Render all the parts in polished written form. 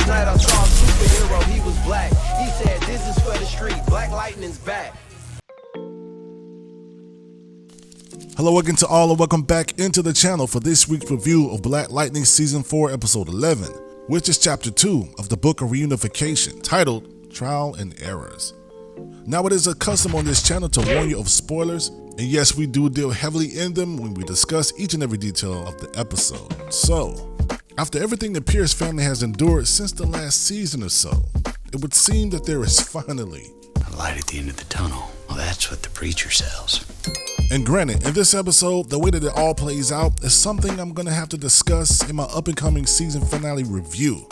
Last night I saw a superhero, he was black. He said, this is for the street, Black Lightning's back. Hello again to all and welcome back into the channel for this week's review of Black Lightning Season 4 Episode 11, which is Chapter 2 of the Book of Reunification, titled Trial and Errors. Now it is a custom on this channel to warn you of spoilers, and yes, we do deal heavily in them when we discuss each and every detail of the episode. So, after everything the Pierce family has endured since the last season or so, it would seem that there is finally a light at the end of the tunnel. Well, that's what the preacher sells. And granted, in this episode, the way that it all plays out is something I'm going to have to discuss in my up-and-coming season finale review.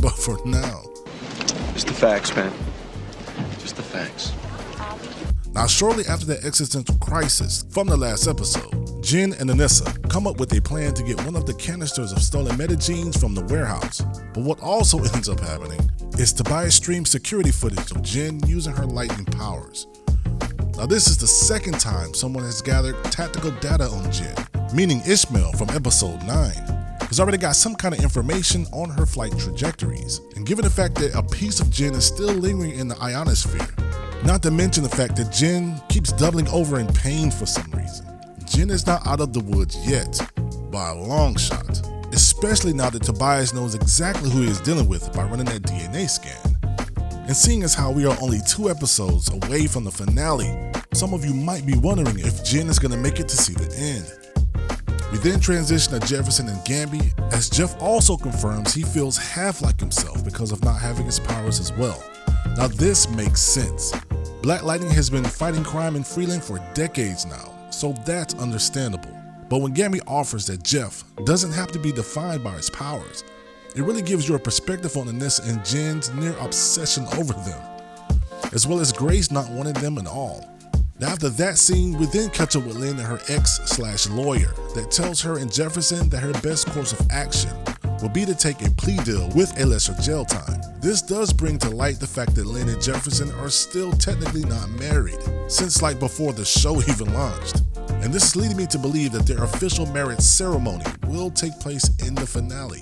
But for now, just the facts, man. Just the facts. Now, shortly after the existential crisis from the last episode, Jen and Anissa come up with a plan to get one of the canisters of stolen metagenes from the warehouse. But what also ends up happening is Tobias streams security footage of Jen using her lightning powers. Now, this is the second time someone has gathered tactical data on Jen, meaning Ishmael from episode 9 has already got some kind of information on her flight trajectories. And given the fact that a piece of Jen is still lingering in the ionosphere, not to mention the fact that Jen keeps doubling over in pain for some reason, Jen is not out of the woods yet, by a long shot, especially now that Tobias knows exactly who he is dealing with by running that DNA scan. And seeing as how we are only 2 episodes away from the finale, some of you might be wondering if Jen is going to make it to see the end. We then transition to Jefferson and Gambi, as Jeff also confirms he feels half like himself because of not having his powers as well. Now this makes sense. Black Lightning has been fighting crime in Freeland for decades now, so that's understandable. But when Gambi offers that Jeff doesn't have to be defined by his powers, it really gives you a perspective on Anissa and Jen's near obsession over them, as well as Grace not wanting them at all. Now after that scene, we then catch up with Lynn and her ex/lawyer that tells her and Jefferson that her best course of action will be to take a plea deal with a lesser jail time. This does bring to light the fact that Lynn and Jefferson are still technically not married, since like before the show even launched. And this is leading me to believe that their official marriage ceremony will take place in the finale.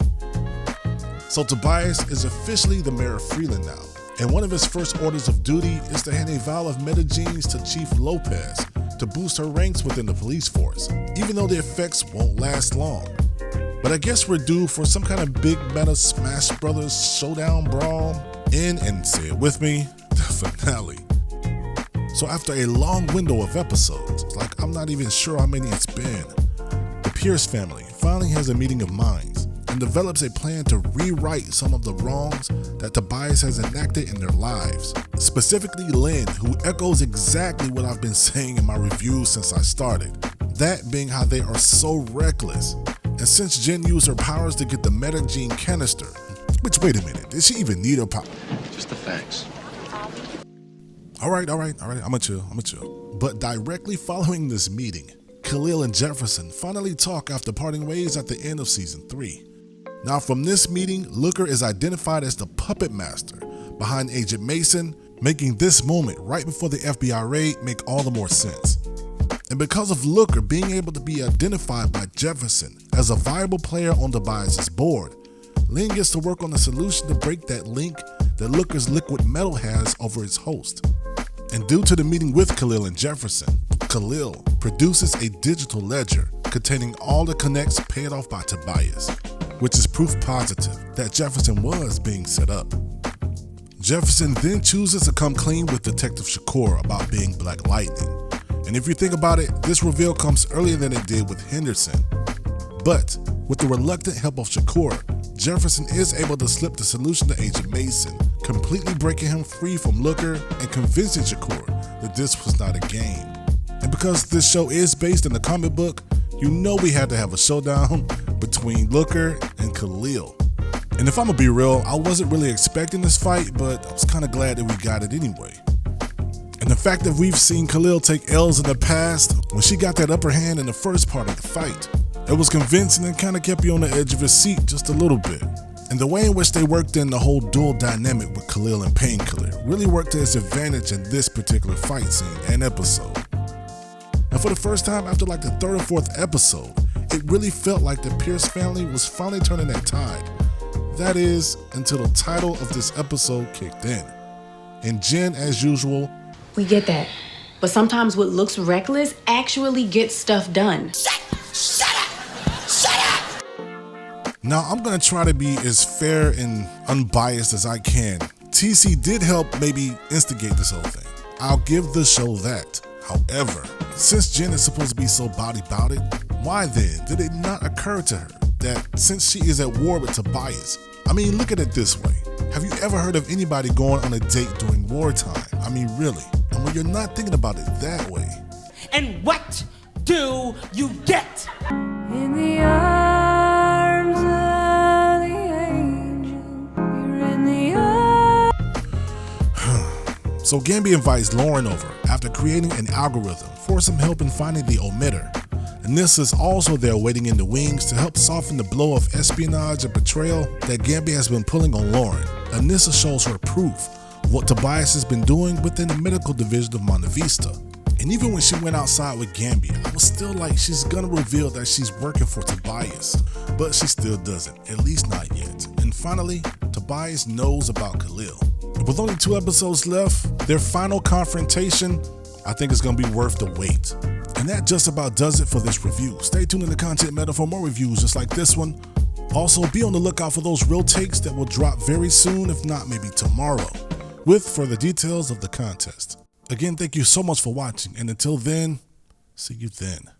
So Tobias is officially the mayor of Freeland now, and one of his first orders of duty is to hand a vial of metagenes to Chief Lopez to boost her ranks within the police force, even though the effects won't last long. But I guess we're due for some kind of big meta Smash Brothers showdown brawl in, and say it with me, the finale. So after a long window of episodes, like I'm not even sure how many it's been, the Pierce family finally has a meeting of minds and develops a plan to rewrite some of the wrongs that Tobias has enacted in their lives. Specifically Lynn, who echoes exactly what I've been saying in my reviews since I started. That being how they are so reckless. And since Jen used her powers to get the metagene canister, which wait a minute, did she even need her power? Just the facts. Alright, I'ma chill. But directly following this meeting, Khalil and Jefferson finally talk after parting ways at the end of season 3. Now from this meeting, Looker is identified as the puppet master behind Agent Mason, making this moment right before the FBI raid make all the more sense. And because of Looker being able to be identified by Jefferson as a viable player on Tobias' board, Lynn gets to work on a solution to break that link that Looker's liquid metal has over its host. And due to the meeting with Khalil and Jefferson, Khalil produces a digital ledger containing all the connects paid off by Tobias, which is proof positive that Jefferson was being set up. Jefferson then chooses to come clean with Detective Shakur about being Black Lightning. And if you think about it, this reveal comes earlier than it did with Henderson. But with the reluctant help of Shakur, Jefferson is able to slip the solution to Agent Mason, completely breaking him free from Looker and convincing Shakur that this was not a game. And because this show is based in the comic book, you know we had to have a showdown between Looker and Khalil. And if I'm gonna be real, I wasn't really expecting this fight, but I was kind of glad that we got it anyway. And the fact that we've seen Khalil take L's in the past, when she got that upper hand in the first part of the fight, it was convincing and kind of kept you on the edge of your seat just a little bit. And the way in which they worked in the whole dual dynamic with Khalil and Painkiller really worked to his advantage in this particular fight scene and episode. And for the first time after like the 3rd or 4th episode, it really felt like the Pierce family was finally turning that tide. That is, until the title of this episode kicked in. And Jen, as usual, we get that. But sometimes what looks reckless actually gets stuff done. Shut up! Shut up! Now I'm gonna try to be as fair and unbiased as I can. TC did help maybe instigate this whole thing. I'll give the show that. However, since Jen is supposed to be so bawdy about it, why then did it not occur to her that since she is at war with Tobias, I mean, look at it this way. Have you ever heard of anybody going on a date during wartime? I mean, really. And when you're not thinking about it that way. And what do you get? In the arms of the angel, you're in the arms. So Gambi invites Lauren over after creating an algorithm for some help in finding the omitter. Anissa is also there waiting in the wings to help soften the blow of espionage and betrayal that Gambi has been pulling on Lauren. Anissa shows her proof of what Tobias has been doing within the medical division of Monte Vista. And even when she went outside with Gambi, I was still like, she's gonna reveal that she's working for Tobias. But she still doesn't, at least not yet. And finally, Tobias knows about Khalil. With only 2 episodes left, their final confrontation, I think is gonna be worth the wait. And that just about does it for this review. Stay tuned in the Content Meta for more reviews just like this one. Also, be on the lookout for those real takes that will drop very soon, if not maybe tomorrow, with further details of the contest. Again, thank you so much for watching, and until then, see you then.